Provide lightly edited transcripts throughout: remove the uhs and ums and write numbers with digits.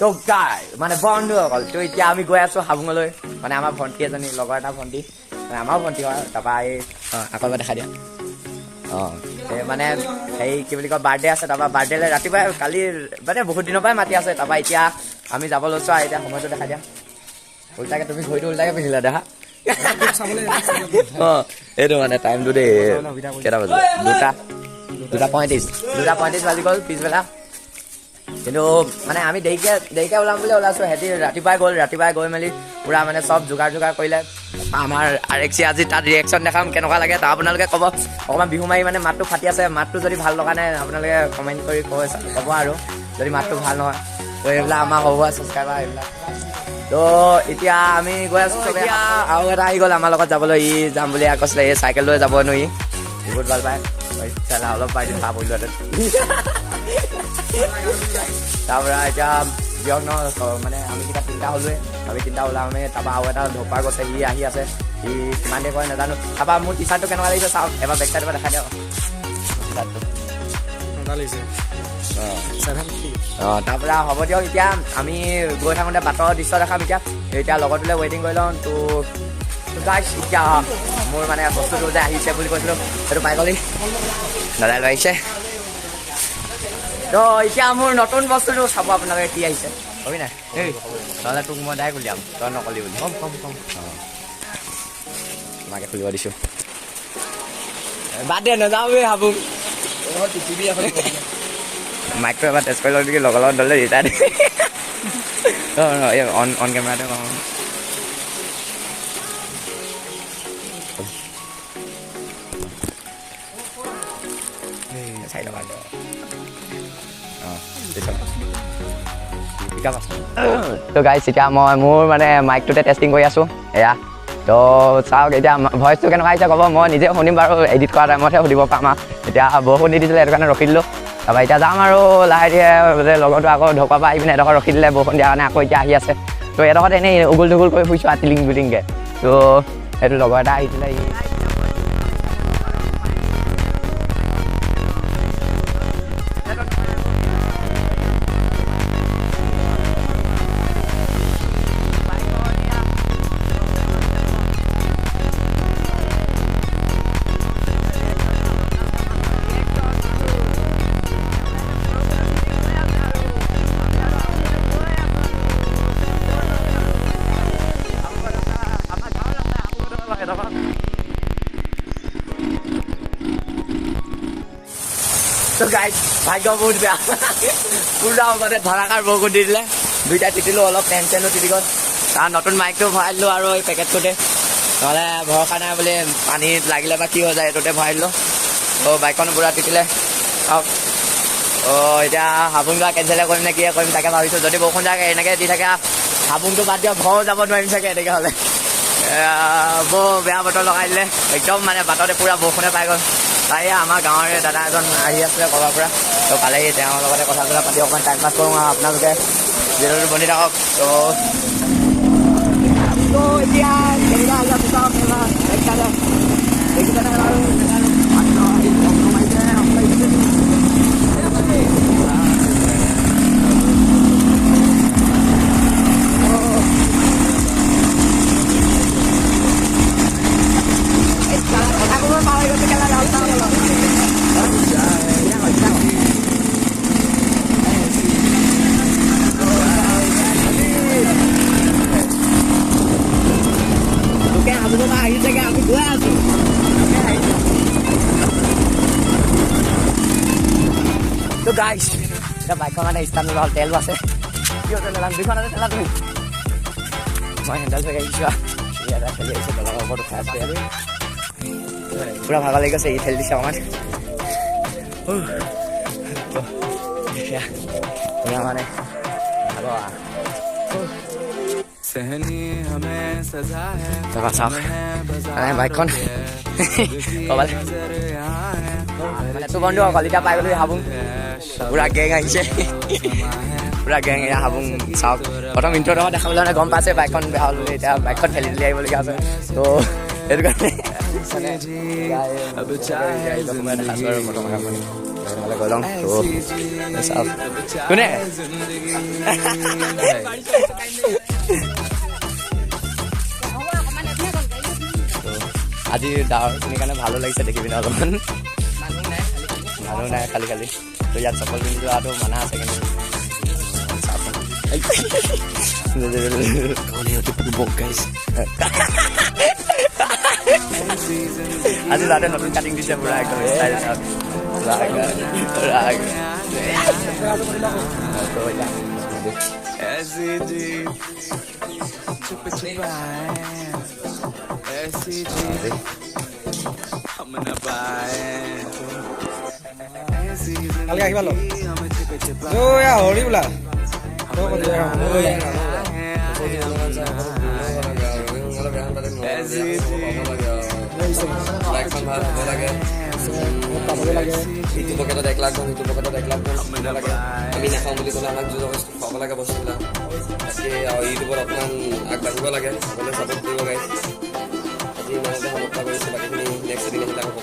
তো গাই মানে বন্ধুসকল তো এতিয়া আমি গৈ আছোঁ হাবুঙলৈ মানে আমাৰ ভণ্টি এজনী লগৰ এটা ভণ্টি মানে আমাৰো ভণ্টি হয় তাৰপৰা এই আকৌ এবাৰ দেখাই দিয়া এই মানে হেৰি কি বুলি কয় বাৰ্থডে আছে তাৰপৰা বাৰ্থডেলৈ ৰাতিপুৱাই কালি মানে বহুত দিনৰ পৰাই মাতি আছে তাৰপৰা এতিয়া আমি যাব লৈছোঁ আৰু এতিয়া সময়টো দেখাই দিয়া উল্টাকৈ তুমি ঘড়ীটো উল্টাকৈ পিন্ধিলা দেখা এইটো মানে টাইমটো দেই কেইটা বাজিলে 2:35 বাজি গ'ল পিছবেলা কিন্তু মানে আমি দেৰিকৈ ওলাম বুলি ওলাইছোঁ সিহঁতি ৰাতিপুৱাই গৈ মেলি পূৰা মানে চব যোগাৰ কৰিলে আমাৰ আৰেক্সি আজি তাত ৰিয়েকশ্যন দেখাম কেনেকুৱা লাগে তাৰ আপোনালোকে ক'ব অকণমান বিহু মাৰি মানে মাতটো ফাটি আছে মাতটো যদি ভাল লগা নাই আপোনালোকে কমেণ্ট কৰি ক'ব আৰু যদি মাতটো ভাল নহয় তো এইবিলাক আমাৰ সৰু সুৰা ছাবস্ক্ৰাইবাৰ এইবিলাক তো এতিয়া আমি গৈ আছোঁ এতিয়া আৰু এটা আহি গ'ল আমাৰ লগত যাবলৈ ই যাম বুলি কৈছিলে এই চাইকেল লৈ যাব ই বহুত ভাল পায় অলপ পাই দিম পাব তাৰপৰা এতিয়া দিয়ক ন মানে আমি কেইটা তিনিটা হ'লোৱে আমি তিনিটা ওলাওঁ আমি তাৰপৰা আৰু এটা ধপাৰ গৈছে সি আহি আছে সি কিমান দেৰি কৰে নাজানো তাৰপৰা মোৰ টি চাৰ্টটো কেনেকুৱা লাগিছে চাওক এবাৰ বেক চাইডৰ পৰা দেখাই দিয়ক তাৰপৰা হ'ব দিয়ক এতিয়া আমি গৈ থাকোঁতে বাটৰ দৃশ্য দেখাম এতিয়া লগৰটোলৈ ৱেইটিং কৰি লওঁ তো গাইছ এতিয়া মোৰ মানে বস্তুটো যে আহিছে বুলি কৈছিলোঁ সেইটো পাই গ'লি দাদাই লৈ আহিছে তো এতিয়া মোৰ নতুন বস্তুটো চাব আপোনালোকে কি আহিছে হবি নাই এই নহ'লে তোক মই ডাইৰেক্ট উলিয়াম তই নকলি বুলি কম তোমাকে খুলিব দিছোঁ বাদ দে নাযাওঁ ভাবোঁ মাইকটো এবাৰ টেষ্ট কৰি লওঁ নেকি লগৰ লগত দলে ৰিটায়াৰ এই অন কেমেৰাতে কওঁ চাই লওঁ তো গাইছ এতিয়া মই মোৰ মানে মাইকটোতে টেষ্টিং কৰি আছোঁ এয়া তো চাওক এতিয়া ভইচটো কেনেকুৱা আহিছে ক'ব মই নিজে শুনিম বাৰু এডিট কৰা টাইমতহে সুধিব পাম আৰু এতিয়া বৰষুণ দি দিছিলে সেইটো কাৰণে ৰখি দিলোঁ তাৰপৰা এতিয়া যাম আৰু লাহে ধীৰে লগৰটো আকৌ ঢকুৱা পৰা আহি পিনে এডোখৰ ৰখি দিলে বৰষুণ দিয়াৰ কাৰণে আকৌ এতিয়া আহি আছে তো এডোখৰত এনেই উগুল ঢুগুল কৰি ফুৰিছোঁ আৰু টিলিং বিলিংকৈ তো সেইটো লগৰ এটা আহিছিলে তো গাইছ ভাগ্য বহুত বেয়া পুৰা মানে ধাৰাকাৰ বৰষুণ দি দিলে দুইটা তিতিলোঁ অলপ টেনশ্যনো তিতি গ'ল তাৰ নতুন মাইকটো ভৰাই দিলোঁ আৰু এই পেকেটটোতে নহ'লে ভৰসা নাই বুলি পানীত লাগিলে বা কি হৈ যায় এইটোতে ভৰাই দিলোঁ ত' বাইকখন পূৰা তিতিলে চাওক এতিয়া হাবুং যোৱা কেঞ্চেলে কৰিম নে কিয়ে কৰিম তাকে ভাবিছোঁ যদি বৰষুণ যায় এনেকৈ দি থাকে হাবুংটো বাদ দিয়ক ঘৰ যাব নোৱাৰিম চাগে এনেকৈ হ'লে বৰ বেয়া বতৰ লগাই দিলে একদম মানে বাটতে পূৰা বৰষুণে পাই গ'ল তাই আমাৰ গাঁৱৰে দাদা এজন আহি আছিলে ক'ৰবাৰ পৰা তো পালেহি তেওঁৰ লগতে কথা চথা পাতি অকণমান টাইম পাছ কৰোঁ আৰু আপোনালোকে যিহেতু বনি থাকক তো এতিয়া কেনেকুৱা আহিলে আমি গৈ আছোঁ তো গাইছ এতিয়া বাইকখন মানে ষ্টাৰ্ট নোলোৱা হ'ল তেলো আছে কিয় নেলাম দুইখন আছে তেলা তুমি মই হেণ্ডেল থৈ আহিছোঁ ইয়াত খেলি আহিছোঁ বেলেগৰ ওপৰত উঠাই আছোঁ আৰু পূৰা ভাগৰ লাগি গৈছে ই ঠেলি দিছে অকণমান মানে ভাগৰ বাইকখন ক'বালে তো বন্ধু কলিতা পাই গ'লো হাবুং পূৰা গেং আহিছে পূৰা গেং এয়া হাবুং চাওক প্ৰথম ইণ্ট্ৰ'ডোখৰ দেখাবলৈ মানে গম পাইছে বাইকখন বেয়া হ'ল বুলি এতিয়া বাইকখন ঠেলি ঠেলি আহিবলগীয়া আছে তো সেইটো কাৰণে নহ'লে গৈ লওঁ চাওক কোনে আজি ডাৱৰখিনিৰ কাৰণে ভালো লাগিছে দেখি পিনে অলপমান মানুহ নাই খালি খালি তো ইয়াত চপল পিন্ধি যোৱাটো মানা আছে কিন্তু আজি ল'ৰাটোৱে নতুন কাটিং দিছে পুৰা একদম ষ্টাইল কালি আহিবা লগ হৰি বোলা ইটো পকেটত 1 লাখ ধন ইটো পকেটত 1 লাখ ধন লাগে আমি নাখাওঁ বুলি ক'লে আমাক যোজা খুৱাব লাগে বস্তুবিলাক তাকে ইউটিউবত অকণমান আগবাঢ়িব লাগে সকলোৱে ছাপোৰ্ট কৰিব গাইজ আজি ইমানতে সমাপ্ত কৰিছোঁ বাকীখিনি নেক্সট এদিন আহিলে হ'ব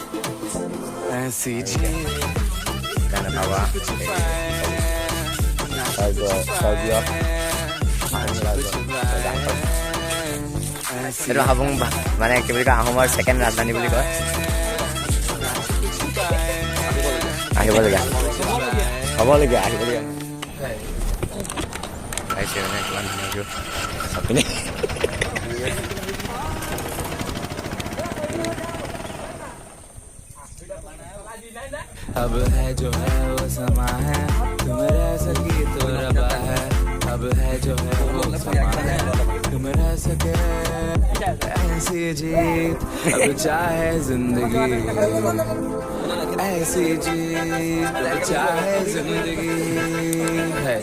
এইটো হাবুং মানে কি বুলি কয় আহোমৰ ছেকেণ্ড ৰাজধানী বুলি কয় আহিবলগীয়া হ'বলগীয়া আহিবলগীয়া আহিছে মানে কিমান ধুনীয়া চাপিনে अब है जो है वो समा है तुम रह सकी तो रबा है अब है जो है वो समा है तुम रह सके ऐसी जीत अब चाहे जिंदगी ऐसी जीत अब चाहे जिंदगी है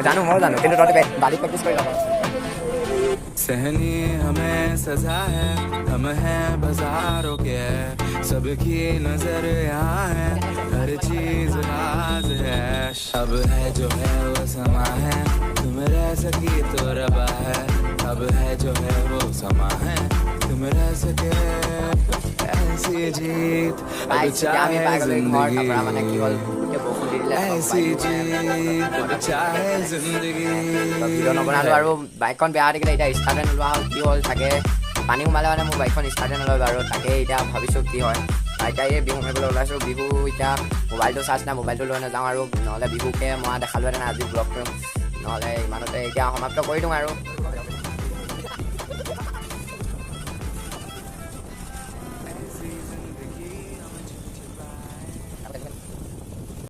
জানো মই জানো কিন্তু তহঁতে বালি প্ৰেক্টিছ কৰি ল'ব सहनी हमें सजा है हम हैं बाजारों के सबकी नजर यहाँ है हर चीज राज है अब है जो है वो समा है तुम रह सकी तो रबा है अब है जो है वो समा है तुम रह सके ऐसी जीत अब चाहे जिंदगी ऐसी जीत अब चाहे जिंदगी ভিডিঅ' নবনালোঁ আৰু বাইকখন বেয়া থাকিলে এতিয়া ষ্টাৰ্টে নোলোৱা হ'ল কি হ'ল চাগে পানী সোমালে মানে মোৰ বাইকখন ষ্টাৰ্টে নলয় আৰু তাকে এতিয়া ভাবিছোঁ কি হয় এতিয়া এই বিহু মাৰিবলৈ ওলাইছোঁ বিহু এতিয়া মোবাইলটো চাৰ্জ নাই মোবাইলটো লৈ নাযাওঁ আৰু নহ'লে বিহুকে মই দেখালোহেঁতেন আজি ব্লগ কৰিম নহ'লে ইমানতে এতিয়া সমাপ্ত কৰি দিওঁ আৰু